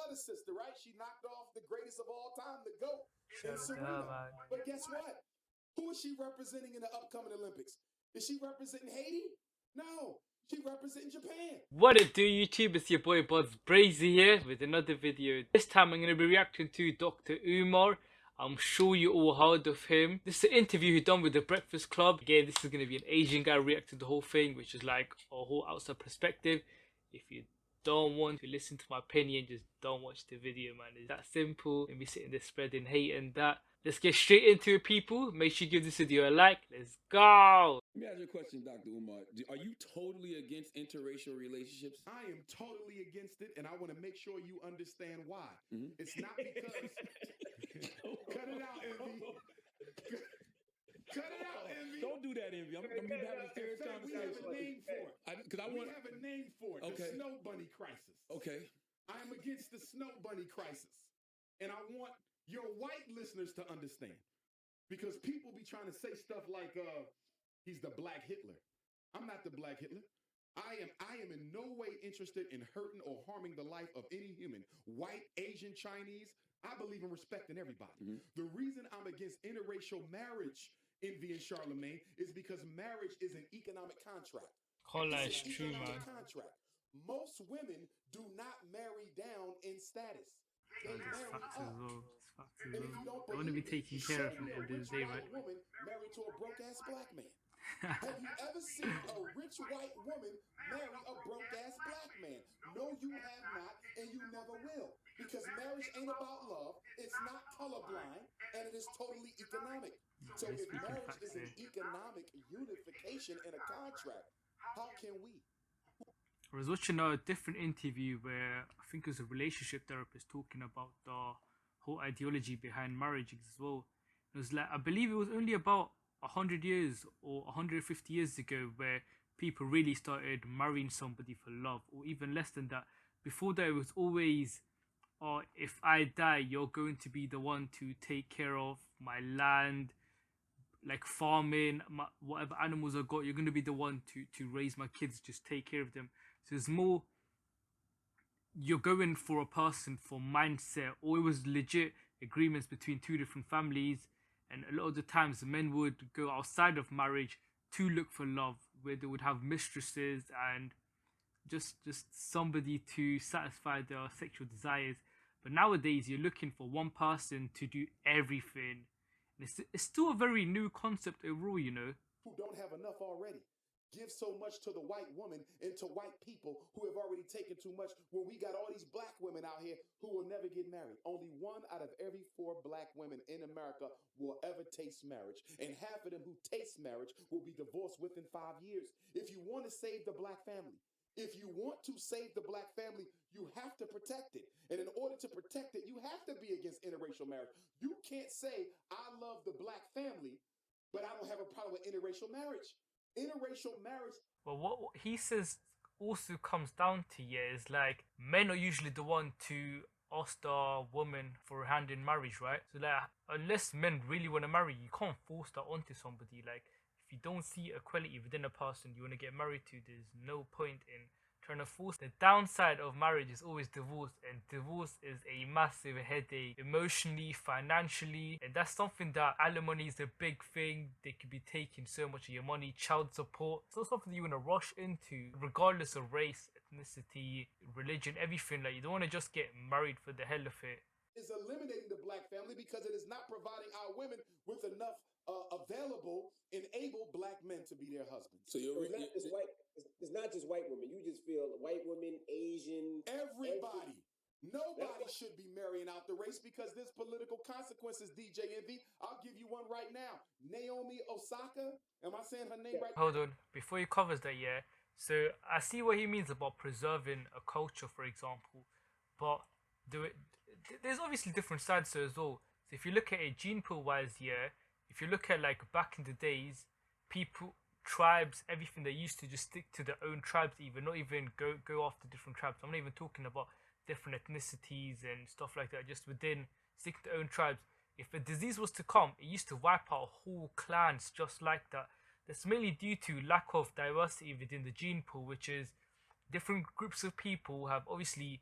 other sister, right? She knocked off the greatest of all time, the GOAT, in Shout out to her, Serena. man. But guess what? Who is she representing in the upcoming Olympics? Is she representing Haiti? No, she representing Japan. What it do, YouTube? It's your boy BudzBrazy here with another video. This time I'm going to be reacting to Dr. Umar. I'm sure you all heard of him. This is an interview he done with the Breakfast Club. Again, this is going to be an Asian guy reacting to the whole thing, which is like a whole outside perspective. If you don't want to listen to my opinion, just don't watch the video, man. It's that simple. And be sitting there spreading hate and that. Let's get straight into it, people. Make sure you give this video a like. Let's go. Let me ask you a question, Dr. Umar. Are you totally against interracial relationships? I am totally against it, and I want to make sure you understand why. Mhm. It's not because. Cut it out, Envy. Cut it out, Envy. Don't do that, Envy. I'm going to be having a serious We have conversation. a name for it. We have a name for it. Okay. The Snow Bunny Crisis. Okay. I'm against the Snow Bunny Crisis. And I want your white listeners to understand. Because people be trying to say stuff like, he's the Black Hitler. I'm not the Black Hitler. I am in no way interested in hurting or harming the life of any human. White, Asian, Chinese. I believe in respecting everybody. Mhm. The reason I'm against interracial marriage, Envy and Charlemagne, is because marriage is an economic contract. Can't lie, It's it's an true, economic man. contract. Most women do not marry down in status. They It's marry facts up. as well. It's facts as And if well. you don't I want to be believe me, taken show care of at me the a end of the rich day, white right? woman married to a broke ass black man. Have you ever seen a rich white woman marry a broke ass black man? No, you have not, and you never will. Because marriage ain't about love, it's not colorblind, and it is totally economic. So He's if speaking marriage facts is an here. economic unification and a contract, how can we? I was watching a different interview where I think it was a relationship therapist talking about the whole ideology behind marriages as well. It was like, I believe it was only about 100 years or 150 years ago where people really started marrying somebody for love, or even less than that. Before that, it was always, oh, if I die, you're going to be the one to take care of my land, like farming, whatever animals I got, you're going to be the one to raise my kids, just take care of them. So it's more, you're going for a person for mindset, or it was legit agreements between two different families. And a lot of the times the men would go outside of marriage to look for love, where they would have mistresses and just somebody to satisfy their sexual desires. But nowadays you're looking for one person to do everything. And it's still a very new concept overall, you know. Who don't have enough already. Give so much to the white woman and to white people who have already taken too much, when we got all these black women out here who will never get married. Only 1 out of every 4 black women in America will ever taste marriage. And half of them who taste marriage will be divorced within 5 years. If you want to save the black family, if you want to save the black family, you have to protect it. And in order to protect it, you have to be against interracial marriage. You can't say, I love the black family, but I don't have a problem with interracial marriage. Interracial marriage. But what he says also comes down to, yeah, is like men are usually the one to ask the woman for a hand in marriage, right? So like, unless men really want to marry, you can't force that onto somebody. Like, if you don't see equality within a person you want to get married to, there's no point in trying to force. The downside of marriage is always divorce, and divorce is a massive headache emotionally, financially, and that's something that alimony is a big thing. They could be taking so much of your money, child support. It's not something you want to rush into, regardless of race, ethnicity, religion, everything. Like, you don't want to just get married for the hell of it. Is eliminating the black family because it is not providing our women with enough available and able black men to be their husbands. So it's not just white. It's not just white women. You just feel white women, Asian, everybody. Nobody should be marrying out the race because there's political consequences. DJ Envy, I'll give you one right now. Naomi Osaka. Am I saying her name right? Hold on, before he covers that, yeah. So I see what he means about preserving a culture, for example, but there's obviously different sides to it as well. So if you look at it gene pool wise, yeah, if you look at like back in the days, people, tribes, everything, they used to just stick to their own tribes, even not even go after different tribes. I'm not even talking about different ethnicities and stuff like that, just within stick to their own tribes. If a disease was to come, it used to wipe out whole clans just like that. That's mainly due to lack of diversity within the gene pool, which is different groups of people have obviously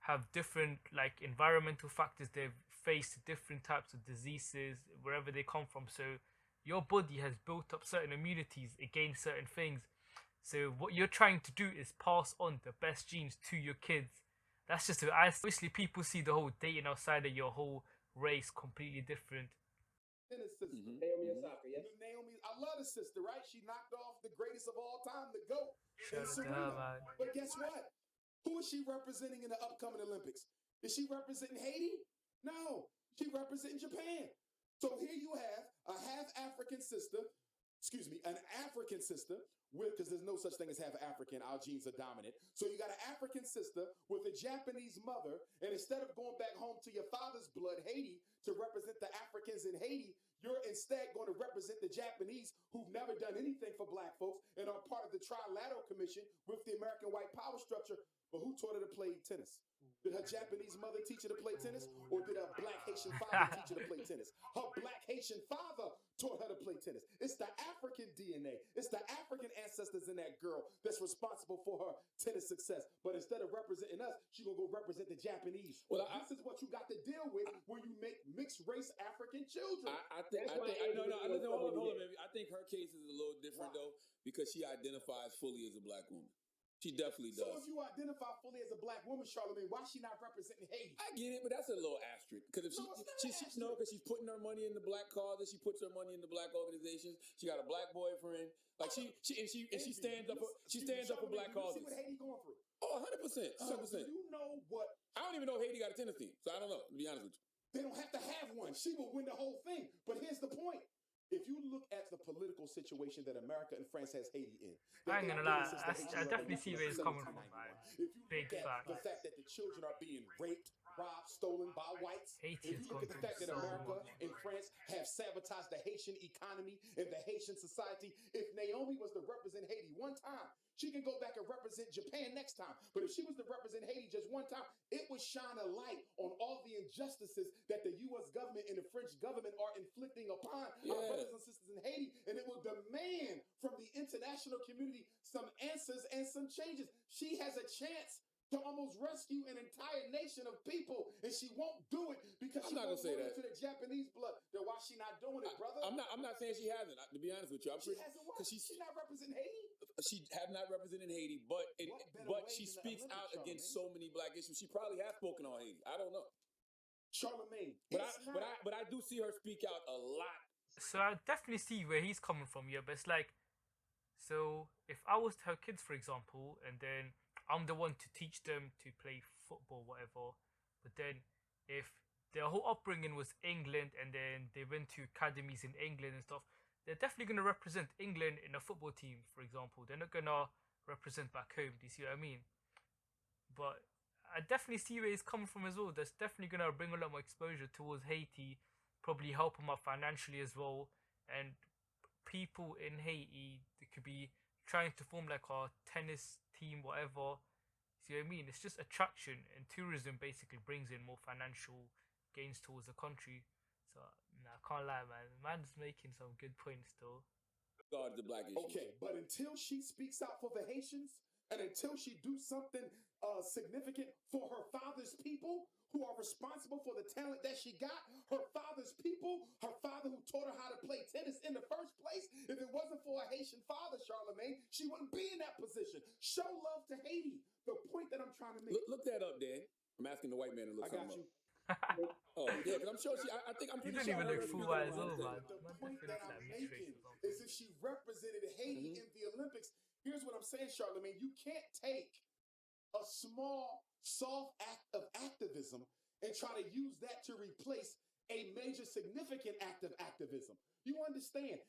have different like environmental factors. They've faced different types of diseases wherever they come from. So your body has built up certain immunities against certain things. So what you're trying to do is pass on the best genes to your kids. That's just it. Obviously people see the whole dating outside of your whole race completely different. Tennis sister. Naomi Osaka, yes. Naomi, I love the sister, right? She knocked off the greatest of all time, the GOAT, Shout in out to her, Serena. man. But guess what? Who is she representing in the upcoming Olympics? Is she representing Haiti? No, she representing Japan. So here you have a half African sister, an African sister with, because there's no such thing as half African, our genes are dominant. So you got an African sister with a Japanese mother, and instead of going back home to your father's blood, Haiti, to represent the Africans in Haiti, you're instead going to represent the Japanese who've never done anything for black folks and are part of the Trilateral Commission with the American white power structure. But who taught her to play tennis? Did her Japanese mother teach her to play tennis? Or did her black Haitian father teach her to play tennis? Her black Haitian father taught her to play tennis. It's the African DNA. It's the African ancestors in that girl that's responsible for her tennis success. But instead of representing us, she's going to go represent the Japanese. Well, this is what you got to deal with when you make mixed race African children. Hold on, baby. I think her case is a little different, though, because she identifies fully as a black woman. She definitely does. So if you identify fully as a black woman, Charlamagne, why is she not representing Haiti? I get it, but that's a little asterisk. Because if because she's putting her money in the black causes, she puts her money in the black organizations. She got a black boyfriend. Like she stands up for black causes. See what Haiti going through? Oh, 100%. So do you know what? I don't even know if Haiti got a tennis team, so I don't know. To be honest with you, they don't have to have one. She will win the whole thing. But here's the point. If you look at the political situation that America and France has Haiti in, I ain't gonna lie, I definitely see where it's coming from, man. If you Big look at fact. the fact that the children are being raped, robbed, stolen by whites, Haiti if has you look at gone the through fact that so America much. and France have sabotaged the Haitian economy and the Haitian society, if Naomi was to represent Haiti one time, she can go back and represent Japan next time. But if she was to represent Haiti just one time, it would shine a light on all the injustices that the U.S. government and the French government are inflicting upon our brothers and sisters in Haiti. And it will demand from the international community some answers and some changes. She has a chance to almost rescue an entire nation of people, and she won't do it because she's not going to say that to the Japanese blood. Then why she not doing it, brother? I'm not saying she hasn't. To be honest with you, she hasn't what? She's not representing Haiti. She have not represented Haiti, but she speaks out against so many black issues. She probably has spoken on Haiti. I don't know, Charlamagne. But I do see her speak out a lot. So I definitely see where he's coming from, yeah. But it's like, so if I was to have kids, for example, and then I'm the one to teach them to play football, whatever. But then if their whole upbringing was England and then they went to academies in England and stuff, they're definitely going to represent England in a football team, for example. They're not going to represent back home. Do you see what I mean? But I definitely see where he's coming from as well. That's definitely going to bring a lot more exposure towards Haiti, probably help them out financially as well. And people in Haiti, they could be trying to form like a tennis team, whatever. See what I mean? It's just attraction, and tourism basically brings in more financial gains towards the country. So I can't lie, man. Man's making some good points though. God, the black issue. Okay, but until she speaks out for the Haitians, and until she do something significant for her father's people who are responsible for the talent that she got, her father's people, her father who taught her how to play tennis in the first place, if it wasn't for a Haitian father, Charlamagne, she wouldn't be in that position. Show love to Haiti. The point that I'm trying to make. Look that up, Dan. I'm asking the white man to look something up. Oh, yeah, because I'm sure I'm pretty sure. You don't even look full white as well, man. The point that I'm making is if she represented Haiti in the Olympics, here's what I'm saying, Charlamagne. You can't take a small, soft act of activism and try to use that to replace a major, significant act of activism. You understand?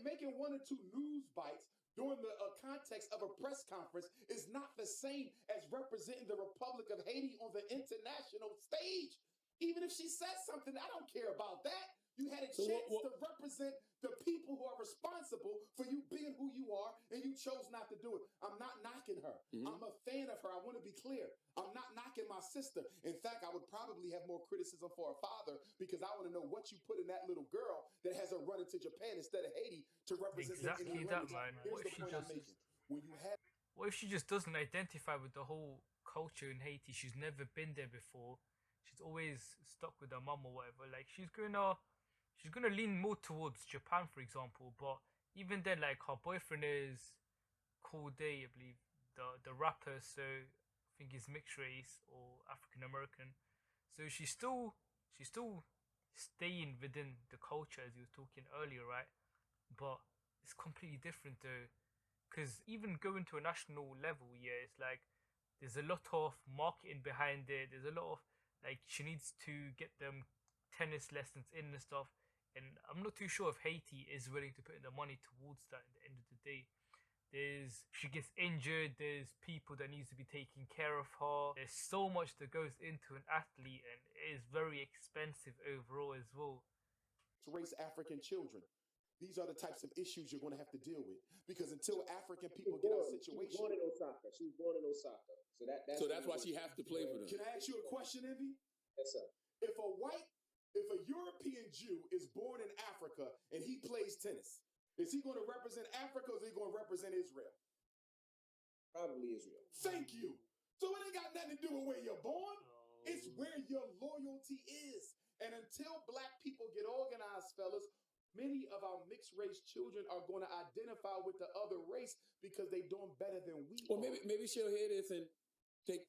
Making one or two news bites during the context of a press conference is not the same as representing the Republic of Haiti on the international stage. Even if she says something, I don't care about that. You had a chance to represent the people who are responsible for you being who you are, and you chose not to do it. I'm not knocking her. I'm a fan of her. I want to be clear. I'm not knocking my sister. In fact, I would probably have more criticism for her father because I want to know what you put in that little girl that has her running to Japan instead of Haiti to represent exactly that, man. Here's the point I'm making. When you have What if she just doesn't identify with the whole culture in Haiti? She's never been there before. She's always stuck with her mum or whatever. Like she's gonna lean more towards Japan, for example. But even then, like her boyfriend is Cool Day, I believe, the rapper. So I think he's mixed race or African American. So she's still staying within the culture as you were talking earlier, right? But it's completely different though, because even going to a national level, yeah, it's like there's a lot of marketing behind it. There's a lot of like she needs to get them tennis lessons in and stuff. And I'm not too sure if Haiti is willing to put in the money towards that. At the end of the day, she gets injured. There's people that needs to be taking care of her. There's so much that goes into an athlete, and it is very expensive overall as well. Race African children. These are the types of issues you're going to have to deal with, because until African people get out of situation. She was born in Osaka. She was born in Osaka. So that's why she has to play for them. Can I ask you a question, Envy? Yes, sir. If a European Jew is born in Africa and he plays tennis, is he going to represent Africa or is he going to represent Israel? Probably Israel. Thank you. So it ain't got nothing to do with where you're born. It's where your loyalty is. And until black people get organized, fellas, many of our mixed race children are going to identify with the other race because they're doing better than we Well, are. maybe she'll hear this and take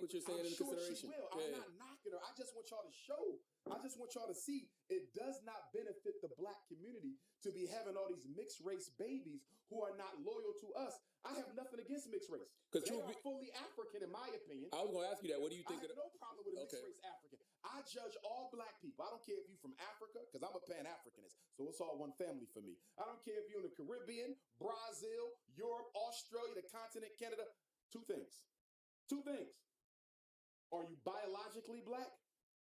what you're saying into sure consideration. She will. I'm not knocking her. I just want y'all to show. I just want y'all to see it does not benefit the black community to be having all these mixed race babies who are not loyal to us. I have nothing against mixed race. Because they are fully African, in my opinion. I was going to ask you that. What do you think? I have no problem with a mixed race African. I judge all black people. I don't care if you're from Africa, because I'm a Pan-Africanist, so it's all one family for me. I don't care if you're in the Caribbean, Brazil, Europe, Australia, the continent, Canada. Two things. Are you biologically black,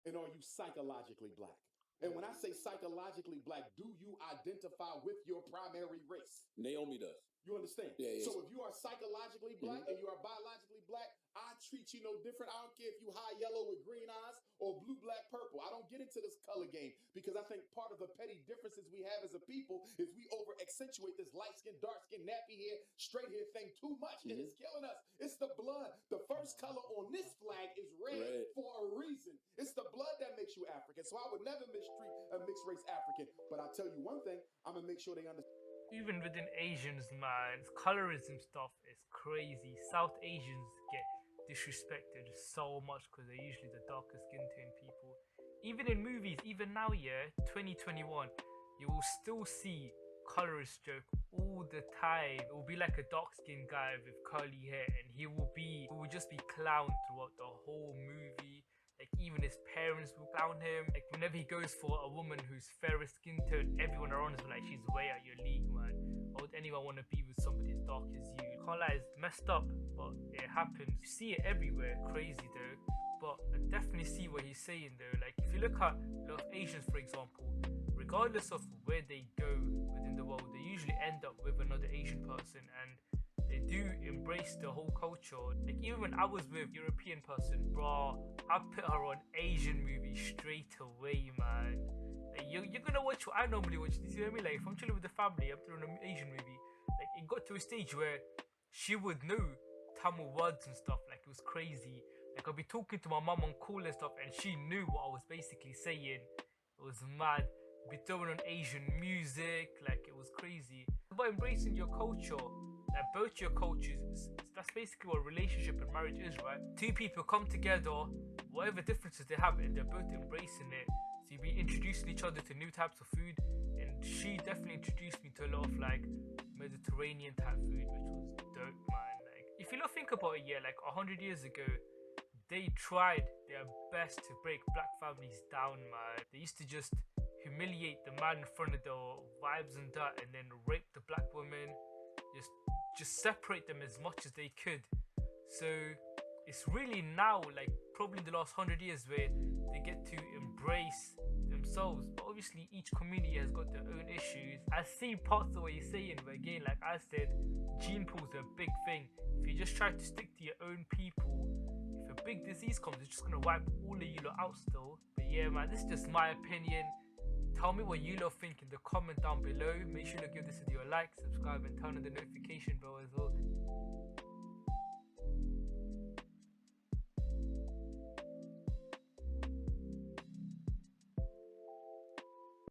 and are you psychologically black? And when I say psychologically black, do you identify with your primary race? Naomi does. You understand? Yeah. So if you are psychologically black and you are biologically black, I treat you no different. I don't care if you high yellow with green eyes or blue, black, purple. I don't get into this color game because I think part of the petty differences we have as a people is we over accentuate this light skin, dark skin, nappy hair, straight hair thing too much, and it's killing us. It's the blood. The first color on this flag is red for a reason. It's the blood that makes you African. So I would never mistreat a mixed race African. But I'll tell you one thing, I'm gonna make sure they understand. Even within Asians, man, colorism stuff is crazy. South Asians get disrespected so much because they're usually the darker skin tone people. Even in movies, even now, 2021, you will still see colorist joke all the time. It will be like a dark skinned guy with curly hair, and he will just be clowned throughout the whole movie. Like even his parents will clown him. Like whenever he goes for a woman who's fairer skin tone, everyone around is like, she's way out your league, man. Why would anyone want to be with somebody as dark as you? Can't lie, it's messed up, but it happens. You see it everywhere, crazy though. But I definitely see what he's saying though. Like if you look at a lot of Asians, for example, regardless of where they go within the world, they usually end up with another Asian person, and they do embrace the whole culture. Like even when I was with European person, bro, I put her on Asian movies straight away, man. Like you're gonna watch what I normally watch. You see what I mean? Like if I'm chilling with the family, I'm throwing an Asian movie. Like it got to a stage where she would know Tamil words and stuff. Like it was crazy. Like I'd be talking to my mum on call and stuff, and she knew what I was basically saying. It was mad. Be throwing on Asian music, like it was crazy. But embracing your culture, like both your cultures, that's basically what a relationship and marriage is, right? Two people come together, whatever differences they have, and they're both embracing it. So you be introducing each other to new types of food, and she definitely introduced me to a lot of like Mediterranean type food, which was dope, man. Like if you not think about it, like 100 years ago, they tried their best to break black families down, man. They used to just humiliate the man in front of the wives and that, and then rape the black women, just separate them as much as they could. So it's really now, like probably in the last 100 years, where they get to embrace themselves. But obviously each community has got their own issues. I see parts of what you're saying, but again, like I said, gene pools are a big thing. If you just try to stick to your own people, if a big disease comes, it's just gonna wipe all of you lot out still. But yeah, man, this is just my opinion. Tell me what you lot think in the comment down below. Make sure to give this video a like, subscribe, and turn on the notification bell as well.